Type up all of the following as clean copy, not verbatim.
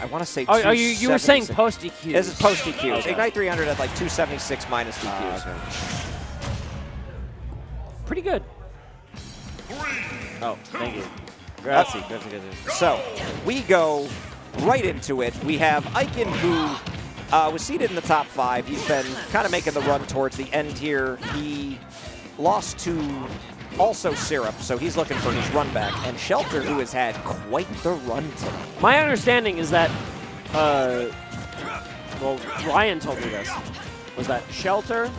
I want to say Oh, you were saying 276. post DQs. This is post DQs. Okay. Ignite 300 at like 276 minus DQs. Okay. Pretty good. Oh, thank you. Grazie. So we go right into it. We have Ikan, who was seated in the top 5. He's been kind of making the run towards the end here. He lost to also Syrup, so he's looking for his run back. And Shelter, who has had quite the run tonight. My understanding is that, well, Ryan told me this, was that Shelter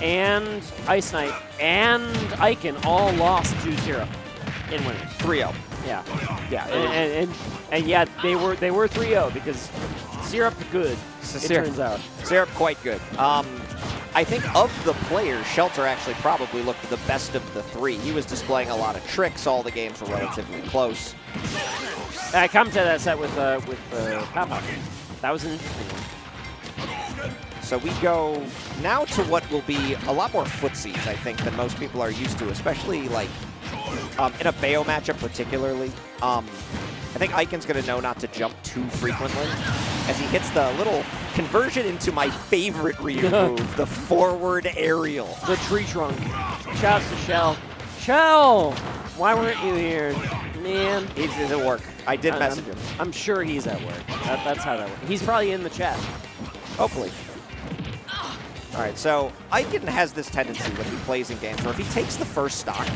and Ice Knight and Ikan all lost to Syrup in winners. 3-0. Yeah. Yeah. And yeah, they were 3-0 because Syrup good, turns out. Syrup quite good. I think of the players, Shelter actually probably looked the best of the 3. He was displaying a lot of tricks. All the games were relatively close. I commented that set with Papa. That was an interesting one. So we go now to what will be a lot more footsies, I think, than most people are used to, especially like in a Bayo matchup particularly. I think Ikan's going to know not to jump too frequently as he hits the little conversion into my favorite Ryu move, the forward aerial. The tree trunk. Shouts to Shell. Shell! Why weren't you here? Man. He's at work. I did message him. I'm sure he's at work. That's how that works. He's probably in the chat. Hopefully. All right, so Ikan has this tendency when he plays in games where if he takes the first stock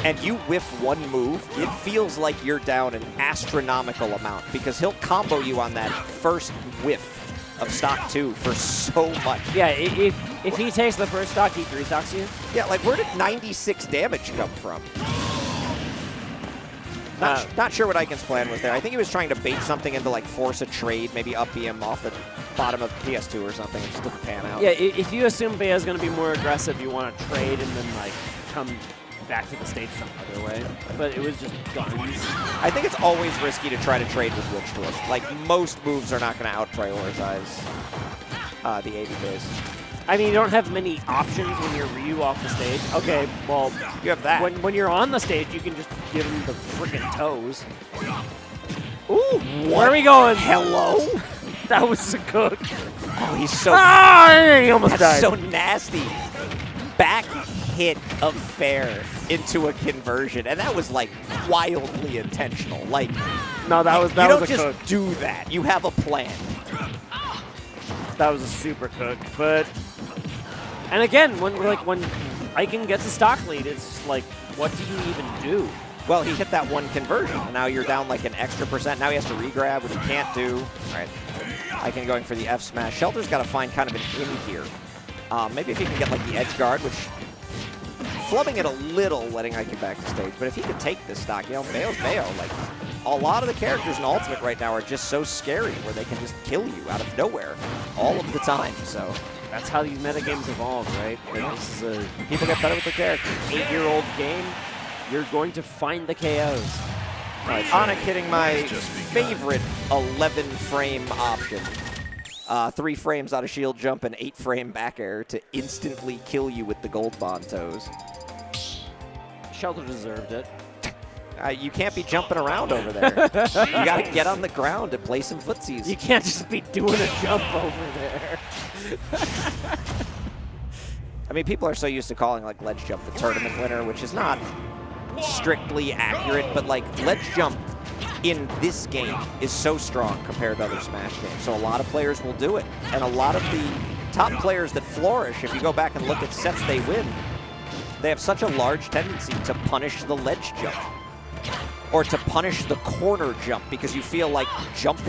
and you whiff one move, it feels like you're down an astronomical amount because he'll combo you on that first whiff of stock 2 for so much. Yeah, if he takes the first stock, he 3-stocks you. Yeah, like where did 96 damage come from? Not sure what Ikan's plan was there. I think he was trying to bait something into like force a trade, maybe up BM off the bottom of PS2 or something. It just didn't pan out. Yeah, if you assume Bayo's going to be more aggressive, you want to trade and then like come back to the stage some other way. But it was just guns. I think it's always risky to try to trade with Witch Twist. Like most moves are not going to out-prioritize the AD base. I mean, you don't have many options when you're Ryu off the stage. Okay, well, you have that. When you're on the stage, you can just give him the freaking toes. Ooh, where are we going? Hello? That was a cook. Oh, he's so... He almost died. So nasty. Back hit of fair into a conversion, and that was like wildly intentional. Like, no, that was a cook. You don't just do that. You have a plan. That was a super cook, but... And again, when Ikan gets a stock lead, it's just like, what do you even do? Well, he hit that one conversion, and now you're down like an extra %. Now he has to re-grab, which he can't do. All right, Ikan going for the F smash. Shelter's got to find kind of an in here. Maybe if he can get like the edge guard, which flubbing it a little, letting Ikan back to stage. But if he could take this stock, you know, Bayo's Bayo. Like, a lot of the characters in Ultimate right now are just so scary, where they can just kill you out of nowhere all of the time. So that's how these metagames evolve, right? Like, this is people get better with their characters. 8-year-old game. You're going to find the KOs. Ana hitting my favorite 11-frame option. 3 frames out of shield jump and 8-frame back air to instantly kill you with the gold bond toes. Shelter deserved it. You can't be jumping around over there. You got to get on the ground and play some footsies. You can't just be doing a jump over there. I mean, people are so used to calling like ledge jump the tournament winner, which is not strictly accurate, but like ledge jump in this game is so strong compared to other Smash games. So a lot of players will do it. And a lot of the top players that flourish, if you go back and look at sets they win, they have such a large tendency to punish the ledge jump or to punish the corner jump because you feel like jump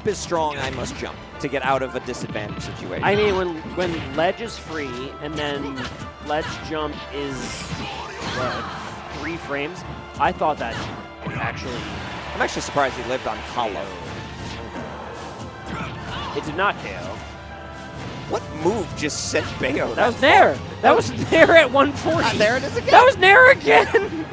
is strong, I must jump to get out of a disadvantage situation. I mean, when ledge is free and then ledge jump is 3 frames, I thought that actually... I'm actually surprised he lived on hollow. It did not KO. What move just sent Bayo? That was Nair. That was Nair at 140. There it is again. That was Nair again.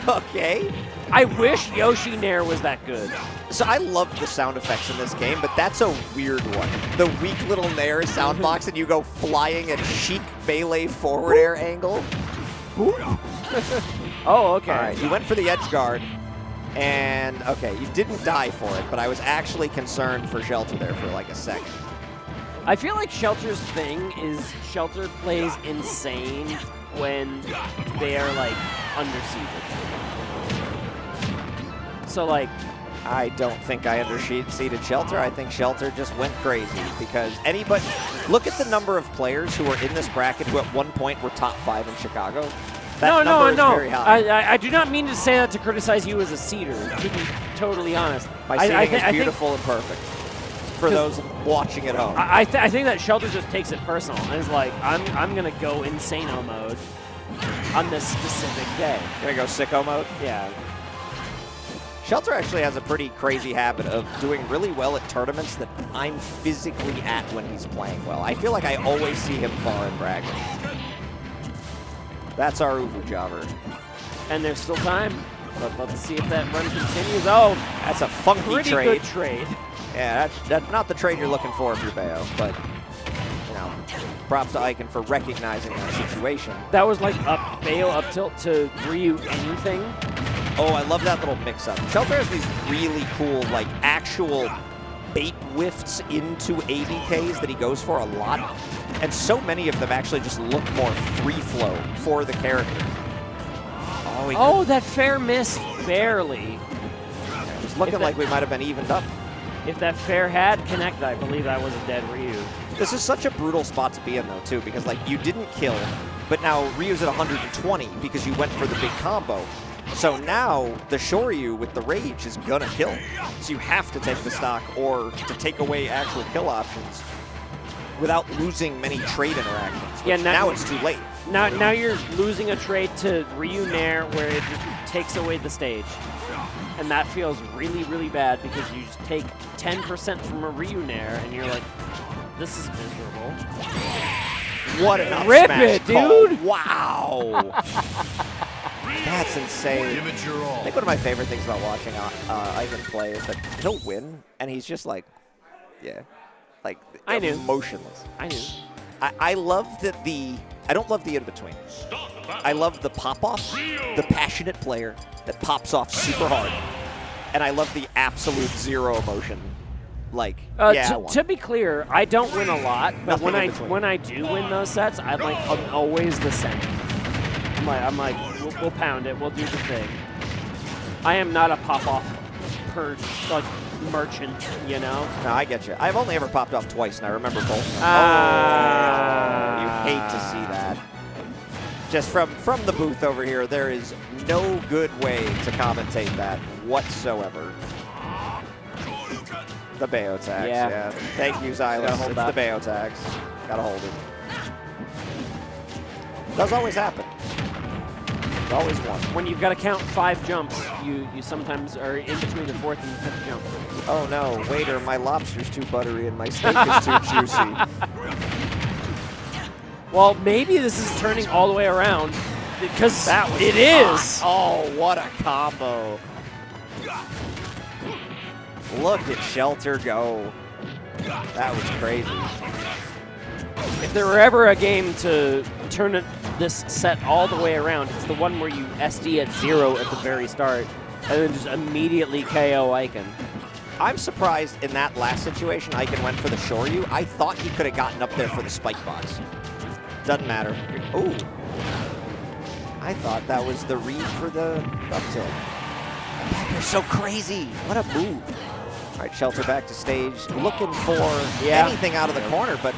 Okay. I wish Yoshi Nair was that good. So I love the sound effects in this game, but that's a weird one. The weak little Nair sound box and you go flying at chic melee forward air angle. Oh, okay. All right, he went for the edge guard. And, okay, you didn't die for it, but I was actually concerned for Shelter there for like a second. I feel like Shelter's thing is Shelter plays insane when they are, like, underseeded. So, like... I don't think I underseeded Shelter. I think Shelter just went crazy because anybody... Look at the number of players who are in this bracket who at one point were top 5 in Chicago. That number is very high. I do not mean to say that to criticize you as a seeder, to be totally honest. My seeding is beautiful and perfect for those watching at home. I think that Shelter just takes it personal and is like, I'm going to go insano mode on this specific day. Gonna go sicko mode? Yeah. Shelter actually has a pretty crazy habit of doing really well at tournaments that I'm physically at when he's playing well. I feel like I always see him far in bracket. That's our Uvu Jobber. And there's still time. But let's see if that run continues. Oh, that's a funky pretty trade. Good trade. Yeah, that's not the trade you're looking for if you're Bayo, but you know, props to Ikan for recognizing that situation. That was like up Bayo up tilt to Ryu anything. Oh, I love that little mix-up. Shelter has these really cool, like, actual bait whiffs into ABKs that he goes for a lot. And so many of them actually just look more free flow for the character. Oh, that fair miss barely. It was looking like we might have been evened up. If that fair had connected, I believe that was a dead Ryu. This is such a brutal spot to be in, though, too, because, like, you didn't kill, but now Ryu's at 120 because you went for the big combo. So now the Shoryu with the Rage is gonna kill. So you have to take the stock or to take away actual kill options without losing many trade interactions. Yeah, now it's too late. Now you're losing a trade to Ryu Nair where it just takes away the stage. And that feels really, really bad because you just take 10% from a Ryu Nair and you're like, this is miserable. What an up Rip smash it, call. dude! Wow. That's insane. Give it your all. I think one of my favorite things about watching Ikan play is that he'll win, and he's just like, yeah, like motionless. I knew. I love that I don't love the in-between. I love the pop-off, the passionate player that pops off super hard, and I love the absolute zero emotion. Like, to be clear, I don't win a lot, but when I do win those sets, I'm always the same. I'm like, we'll pound it. We'll do the thing. I am not a pop-off like merchant, you know? No, I get you. I've only ever popped off twice, and I remember both. You hate to see that. Just from the booth over here, there is no good way to commentate that whatsoever. The Bayo tags, yeah. Thank you, Xylus. It's the Bayo tags. Gotta hold it. Does always happen. Always one. When you've got to count 5 jumps, you sometimes are in between the 4th and 5th jump. Oh no, waiter, my lobster's too buttery and my steak is too juicy. Well, maybe this is turning all the way around because it is. Oh, what a combo. Look at Shelter go. That was crazy. If there were ever a game to turn this set all the way around, it's the one where you SD at 0 at the very start and then just immediately KO Ikan. I'm surprised in that last situation Ikan went for the Shoryu. I thought he could have gotten up there for the spike box. Doesn't matter. Ooh. I thought that was the read for the up tilt. You're so crazy. What a move. All right, Shelter back to stage. Looking for anything out of the corner, but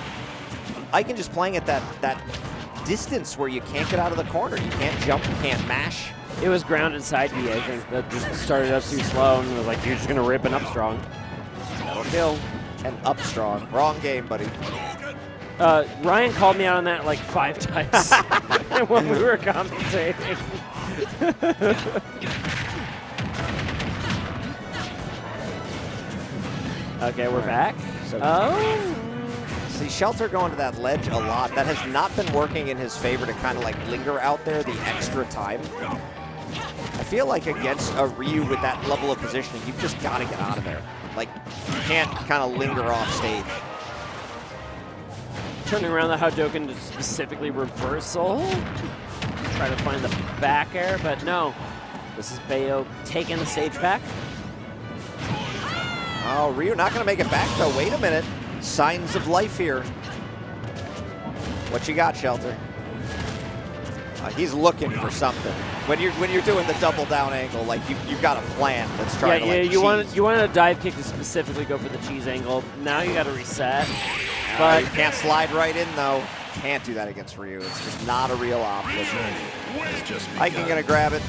Ikan just playing at that distance where you can't get out of the corner. You can't jump, you can't mash. It was grounded side B, I think. That just started up too slow and was like, you're just going to rip an up strong. That'll kill. And up strong. Wrong game, buddy. Ryan called me out on that like 5 times when we were commentating. Okay, we're back. So see, Shelter going to that ledge a lot. That has not been working in his favor to kind of like linger out there the extra time. I feel like against a Ryu with that level of positioning, you've just got to get out of there. Like, you can't kind of linger off stage. Turning around the Hadouken to specifically reversal. Try to find the back air, but no. This is Bayo taking the stage back. Oh, Ryu not going to make it back, though. Wait a minute. Signs of life here. What you got, Shelter? He's looking for something. When you're doing the double down angle, like you've got a plan that's trying to like you want a dive kick to specifically go for the cheese angle. Now you got to reset. But you can't slide right in though. Can't do that against Ryu. It's just not a real option. Ikan gonna grab it.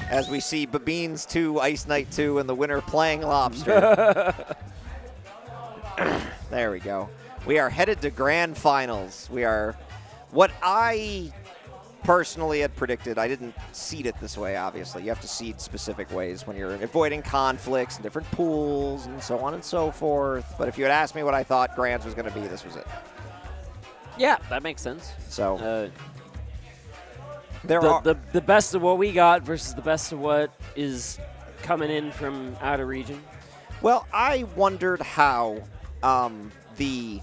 As we see Babines 2, Ice Knight 2, and the winner playing lobster. There we go. We are headed to grand finals. We are what I personally had predicted. I didn't seed it this way, obviously. You have to seed specific ways when you're avoiding conflicts and different pools and so on and so forth. But if you had asked me what I thought Grands was going to be, this was it. Yeah, that makes sense. So the best of what we got versus the best of what is coming in from out of region. Well, I wondered how the